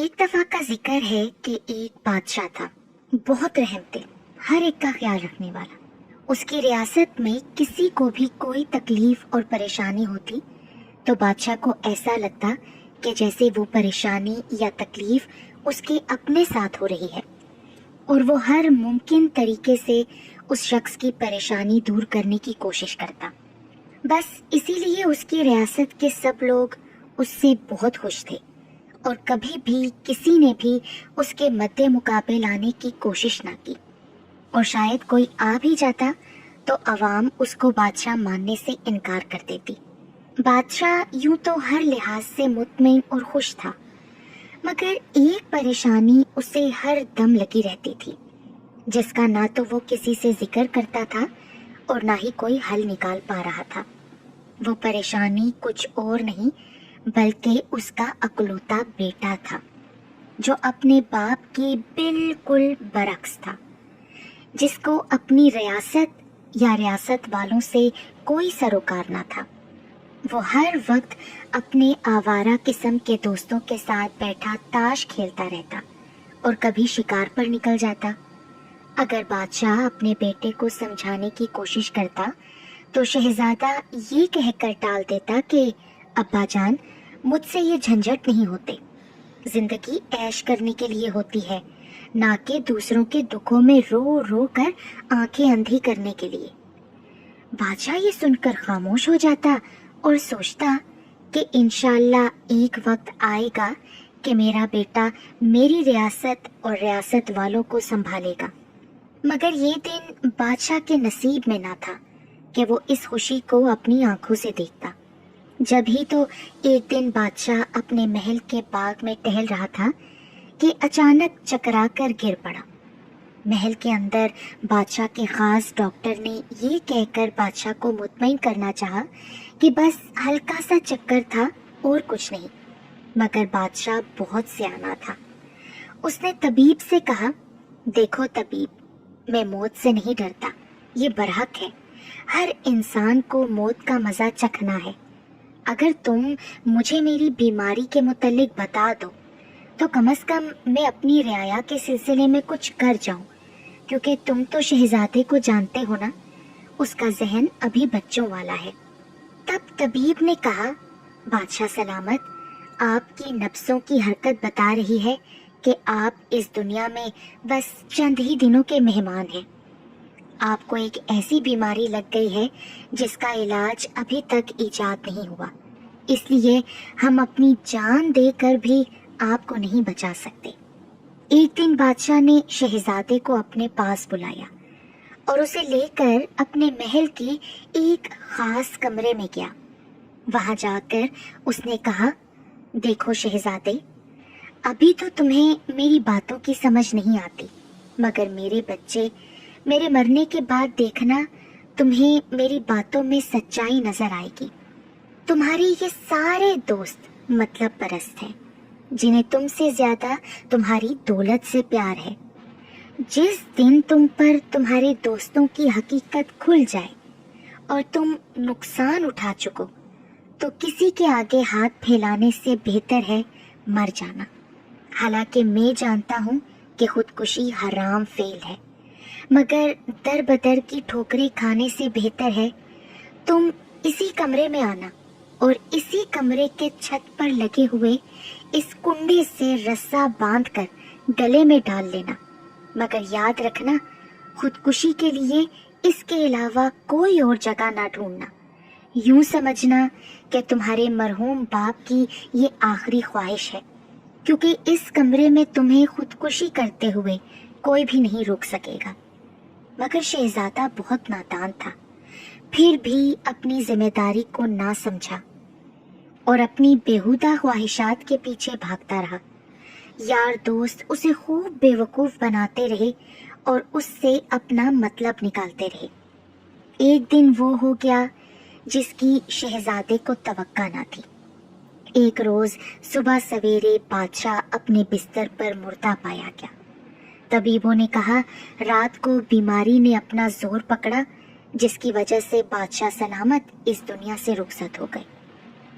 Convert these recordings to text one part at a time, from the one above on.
ایک دفعہ کا ذکر ہے کہ ایک بادشاہ تھا، بہت رحم دل، ہر ایک کا خیال رکھنے والا۔ اس کی ریاست میں کسی کو بھی کوئی تکلیف اور پریشانی ہوتی تو بادشاہ کو ایسا لگتا کہ جیسے وہ پریشانی یا تکلیف اس کے اپنے ساتھ ہو رہی ہے، اور وہ ہر ممکن طریقے سے اس شخص کی پریشانی دور کرنے کی کوشش کرتا۔ بس اسی لیے اس کی ریاست کے سب لوگ اس سے بہت خوش تھے، اور کبھی بھی کسی نے بھی اس کے مد مقابل آنے کی کوشش نہ کی، اور شاید کوئی آ بھی جاتا تو عوام اس کو بادشاہ ماننے سے انکار کر دیتی۔ بادشاہ یوں تو ہر لحاظ سے مطمئن اور خوش تھا، مگر ایک پریشانی اسے ہر دم لگی رہتی تھی، جس کا نہ تو وہ کسی سے ذکر کرتا تھا اور نہ ہی کوئی حل نکال پا رہا تھا۔ وہ پریشانی کچھ اور نہیں بلکہ اس کا اکلوتا بیٹا تھا، جو اپنے باپ کے بالکل برعکس تھا، جس کو اپنی ریاست یا ریاست والوں سے کوئی سروکار نہ تھا۔ وہ ہر وقت اپنے آوارہ قسم کے دوستوں کے ساتھ بیٹھا تاش کھیلتا رہتا اور کبھی شکار پر نکل جاتا۔ اگر بادشاہ اپنے بیٹے کو سمجھانے کی کوشش کرتا تو شہزادہ یہ کہہ کر ٹال دیتا کہ ابا جان، مجھ سے یہ جھنجھٹ نہیں ہوتے، زندگی عیش کرنے کے لیے ہوتی ہے، نہ کہ دوسروں کے دکھوں میں رو رو کر آنکھیں اندھی کرنے کے لیے۔ بادشاہ یہ سن کر خاموش ہو جاتا اور سوچتا کہ انشاءاللہ ایک وقت آئے گا کہ میرا بیٹا میری ریاست اور ریاست والوں کو سنبھالے گا۔ مگر یہ دن بادشاہ کے نصیب میں نہ تھا کہ وہ اس خوشی کو اپنی آنکھوں سے دیکھتا۔ جب ہی تو ایک دن بادشاہ اپنے محل کے باغ میں ٹہل رہا تھا کہ اچانک چکرا کر گر پڑا۔ محل کے اندر بادشاہ کے خاص ڈاکٹر نے یہ کہہ کر بادشاہ کو مطمئن کرنا چاہا کہ بس ہلکا سا چکر تھا اور کچھ نہیں، مگر بادشاہ بہت سیانا تھا۔ اس نے طبیب سے کہا، دیکھو طبیب، میں موت سے نہیں ڈرتا، یہ برحق ہے، ہر انسان کو موت کا مزہ چکھنا ہے۔ اگر تم مجھے میری بیماری کے متعلق بتا دو تو کم از کم میں اپنی رعایا کے سلسلے میں کچھ کر جاؤں، کیونکہ تم تو شہزادے کو جانتے ہو نا، اس کا ذہن ابھی بچوں والا ہے۔ تب طبیب نے کہا، بادشاہ سلامت، آپ کی نفسوں کی حرکت بتا رہی ہے کہ آپ اس دنیا میں بس چند ہی دنوں کے مہمان ہیں۔ آپ کو ایک ایسی بیماری لگ گئی ہے جس کا علاج ابھی تک ایجاد نہیں ہوا، اس لیے ہم اپنی جان دے کر بھی آپ کو نہیں بچا سکتے۔ ایک دن بادشاہ نے شہزادے کو اپنے پاس بلایا اور اسے لے کر اپنے محل کے ایک خاص کمرے میں گیا۔ وہاں جا کر اس نے کہا، دیکھو شہزادے، ابھی تو تمہیں میری باتوں کی سمجھ نہیں آتی، مگر میرے بچے، میرے مرنے کے بعد دیکھنا، تمہیں میری باتوں میں سچائی نظر آئے گی۔ تمہارے یہ سارے دوست مطلب پرست ہیں، جنہیں تم سے زیادہ تمہاری دولت سے پیار ہے۔ جس دن تم پر تمہارے دوستوں کی حقیقت کھل جائے اور تم نقصان اٹھا چکو تو کسی کے آگے ہاتھ پھیلانے سے بہتر ہے مر جانا۔ حالانکہ میں جانتا ہوں کہ خودکشی حرام فعل ہے، مگر در بدر کی ٹھوکریں کھانے سے بہتر ہے تم اسی کمرے میں آنا اور اسی کمرے کے چھت پر لگے ہوئے اس کنڈے سے رسا باندھ کر گلے میں ڈال لینا، مگر یاد رکھنا، خودکشی کے لیے اس کے علاوہ کوئی اور جگہ نہ ڈھونڈنا۔ یوں سمجھنا کہ تمہارے مرحوم باپ کی یہ آخری خواہش ہے، کیونکہ اس کمرے میں تمہیں خودکشی کرتے ہوئے کوئی بھی نہیں روک سکے گا۔ مگر شہزادہ بہت نادان تھا، پھر بھی اپنی ذمہ داری کو نہ سمجھا اور اپنی بیہودہ خواہشات کے پیچھے بھاگتا رہا۔ یار دوست اسے خوب بے وقوف بناتے رہے اور اس سے اپنا مطلب نکالتے رہے۔ ایک دن وہ ہو گیا جس کی شہزادے کو توقع نہ تھی۔ ایک روز صبح سویرے بادشاہ اپنے بستر پر مردہ پایا گیا۔ طبیبوں نے کہا، رات کو بیماری نے اپنا زور پکڑا، جس کی وجہ سے بادشاہ سلامت اس دنیا سے رخصت ہو گئے۔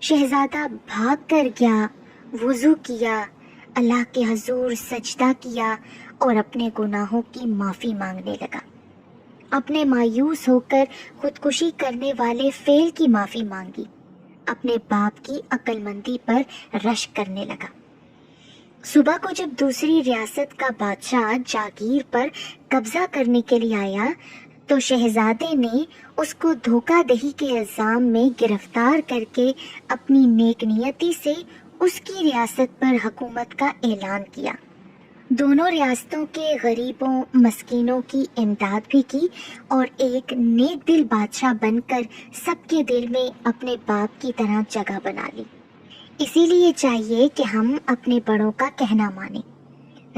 شہزادہ بھاگ کر گیا، وضو کیا، اللہ کے حضور سجدہ کیا اور اپنے گناہوں کی معافی مانگنے لگا۔ اپنے مایوس ہو کر خودکشی کرنے والے فعل کی معافی مانگی، اپنے باپ کی عقل مندی پر رشک کرنے لگا۔ صبح کو جب دوسری ریاست کا بادشاہ جاگیر پر قبضہ کرنے کے لیے آیا تو شہزادے نے اس کو دھوکہ دہی کے الزام میں گرفتار کر کے اپنی نیک نیتی سے اس کی ریاست پر حکومت کا اعلان کیا۔ دونوں ریاستوں کے غریبوں مسکینوں کی امداد بھی کی اور ایک نیک دل بادشاہ بن کر سب کے دل میں اپنے باپ کی طرح جگہ بنا لی۔ اسی لیے چاہیے کہ ہم اپنے بڑوں کا کہنا مانیں،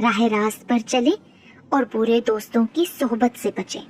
راہ راست پر چلیں اور برے دوستوں کی صحبت سے بچیں۔